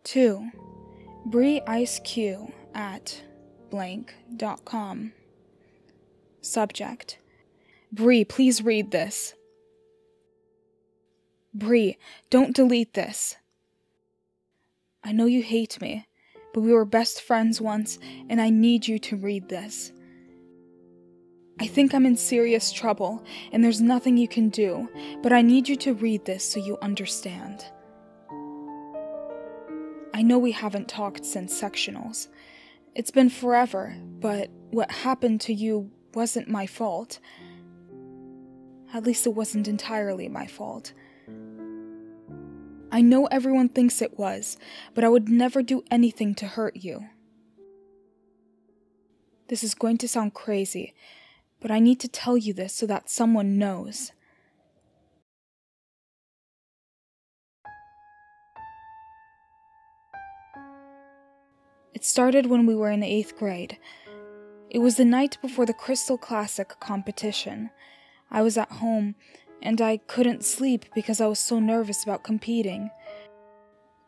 2. BrieIceQ at blank.com. Subject: Brie, please read this. Brie, don't delete this. I know you hate me, but we were best friends once, and I need you to read this. I think I'm in serious trouble, and there's nothing you can do, but I need you to read this so you understand. I know we haven't talked since sectionals. It's been forever, but what happened to you wasn't my fault. At least it wasn't entirely my fault. I know everyone thinks it was, but I would never do anything to hurt you. This is going to sound crazy, but I need to tell you this so that someone knows. It started when we were in 8th grade. It was the night before the Crystal Classic competition. I was at home, and I couldn't sleep because I was so nervous about competing.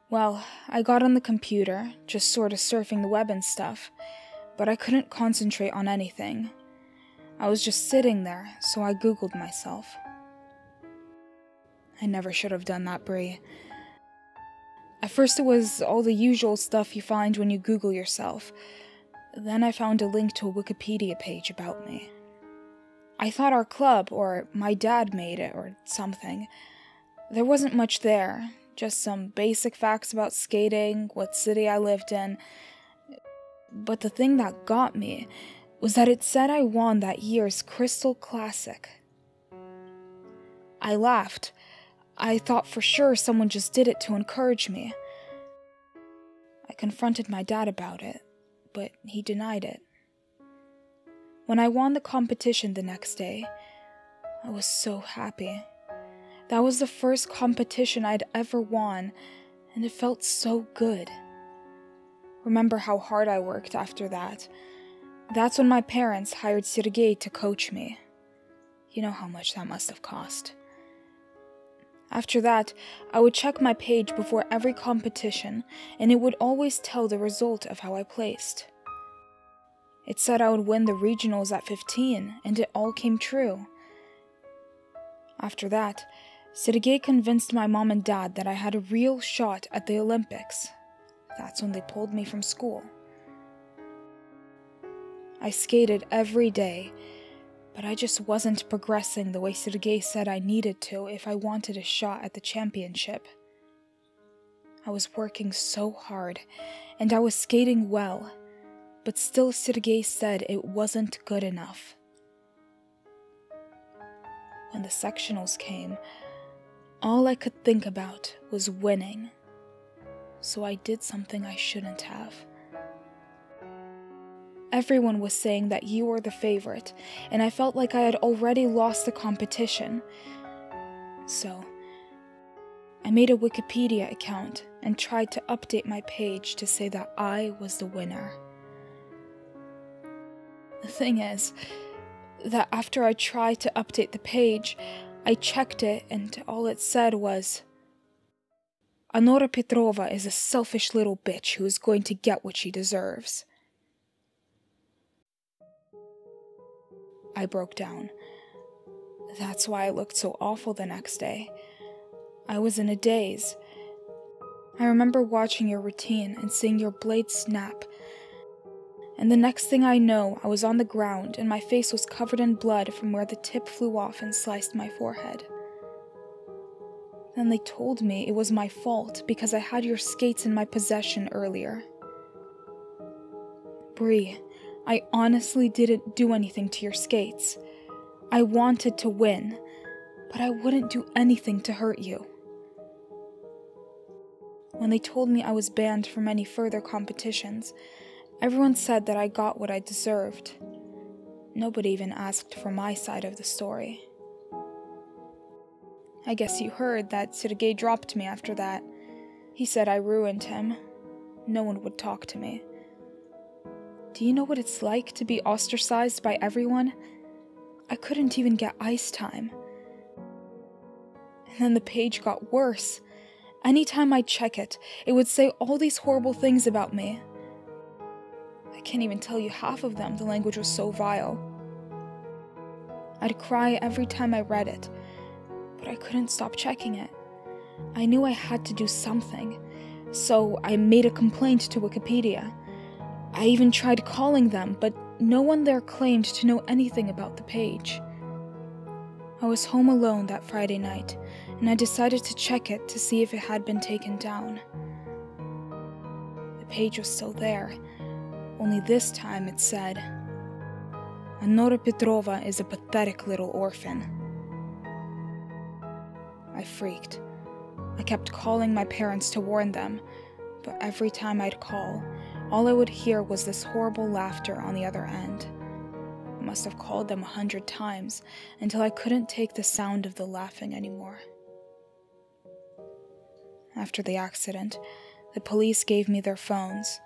Well, I got on the computer, just sort of surfing the web and stuff, but I couldn't concentrate on anything. I was just sitting there, so I Googled myself. I never should have done that, Brie. At first it was all the usual stuff you find when you Google yourself. Then I found a link to a Wikipedia page about me. I thought our club, or my dad made it, or something. There wasn't much there, just some basic facts about skating, what city I lived in. But the thing that got me was that it said I won that year's Crystal Classic. I laughed. I thought for sure someone just did it to encourage me. I confronted my dad about it, but he denied it. When I won the competition the next day, I was so happy. That was the first competition I'd ever won, and it felt so good. Remember how hard I worked after that. That's when my parents hired Sergei to coach me. You know how much that must have cost. After that, I would check my page before every competition, and it would always tell the result of how I placed. It said I would win the regionals at 15, and it all came true. After that, Sergei convinced my mom and dad that I had a real shot at the Olympics. That's when they pulled me from school. I skated every day, but I just wasn't progressing the way Sergei said I needed to if I wanted a shot at the championship. I was working so hard, and I was skating well, but still Sergei said it wasn't good enough. When the sectionals came, all I could think about was winning, so I did something I shouldn't have. Everyone was saying that you were the favorite, and I felt like I had already lost the competition. So, I made a Wikipedia account and tried to update my page to say that I was the winner. The thing is, that after I tried to update the page, I checked it and all it said was, Annora Petrova is a selfish little bitch who is going to get what she deserves. I broke down. That's why I looked so awful the next day. I was in a daze. I remember watching your routine and seeing your blade snap. And the next thing I know, I was on the ground and my face was covered in blood from where the tip flew off and sliced my forehead. Then they told me it was my fault because I had your skates in my possession earlier. Brie, I honestly didn't do anything to your skates. I wanted to win, but I wouldn't do anything to hurt you. When they told me I was banned from any further competitions, everyone said that I got what I deserved. Nobody even asked for my side of the story. I guess you heard that Sergei dropped me after that. He said I ruined him. No one would talk to me. Do you know what it's like to be ostracized by everyone? I couldn't even get ice time. And then the page got worse. Anytime I'd check it, it would say all these horrible things about me. I can't even tell you half of them, the language was so vile. I'd cry every time I read it, but I couldn't stop checking it. I knew I had to do something, so I made a complaint to Wikipedia. I even tried calling them, but no one there claimed to know anything about the page. I was home alone that Friday night, and I decided to check it to see if it had been taken down. The page was still there, only this time it said, "Annora Petrova is a pathetic little orphan." I freaked. I kept calling my parents to warn them, but every time I'd call, all I would hear was this horrible laughter on the other end. I must have called them 100 times until I couldn't take the sound of the laughing anymore. After the accident, the police gave me their phones,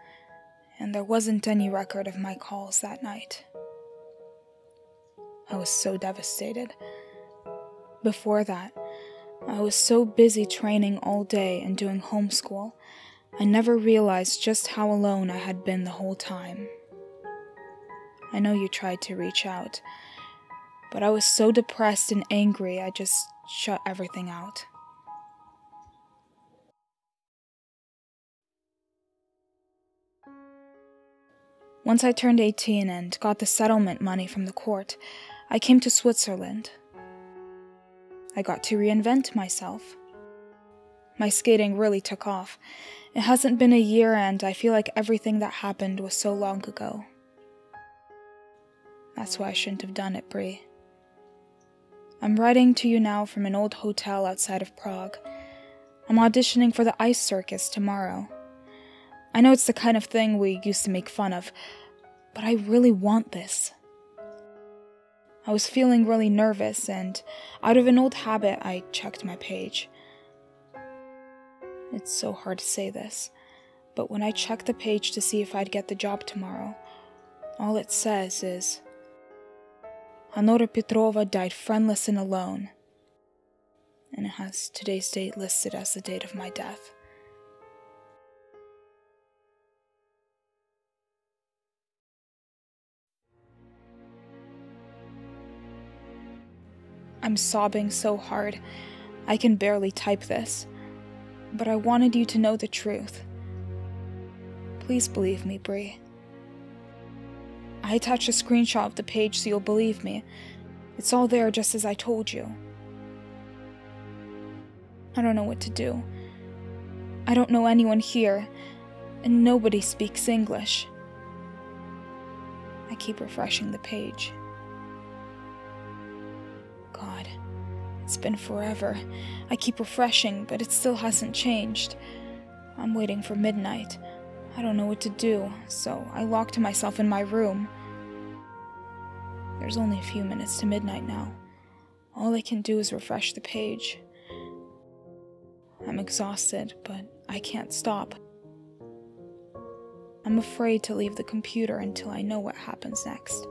and there wasn't any record of my calls that night. I was so devastated. Before that, I was so busy training all day and doing homeschool, I never realized just how alone I had been the whole time. I know you tried to reach out, but I was so depressed and angry I just shut everything out. Once I turned 18 and got the settlement money from the court, I came to Switzerland. I got to reinvent myself. My skating really took off. It hasn't been a year and I feel like everything that happened was so long ago. That's why I shouldn't have done it, Brie. I'm writing to you now from an old hotel outside of Prague. I'm auditioning for the ice circus tomorrow. I know it's the kind of thing we used to make fun of, but I really want this. I was feeling really nervous, and out of an old habit, I checked my page. It's so hard to say this, but when I checked the page to see if I'd get the job tomorrow, all it says is, "Annora Petrova died friendless and alone," and it has today's date listed as the date of my death. I'm sobbing so hard, I can barely type this, but I wanted you to know the truth. Please believe me, Brie. I attached a screenshot of the page so you'll believe me. It's all there just as I told you. I don't know what to do. I don't know anyone here, and nobody speaks English. I keep refreshing the page. God, it's been forever. I keep refreshing, but it still hasn't changed. I'm waiting for midnight. I don't know what to do, so I locked myself in my room. There's only a few minutes to midnight now. All I can do is refresh the page. I'm exhausted, but I can't stop. I'm afraid to leave the computer until I know what happens next.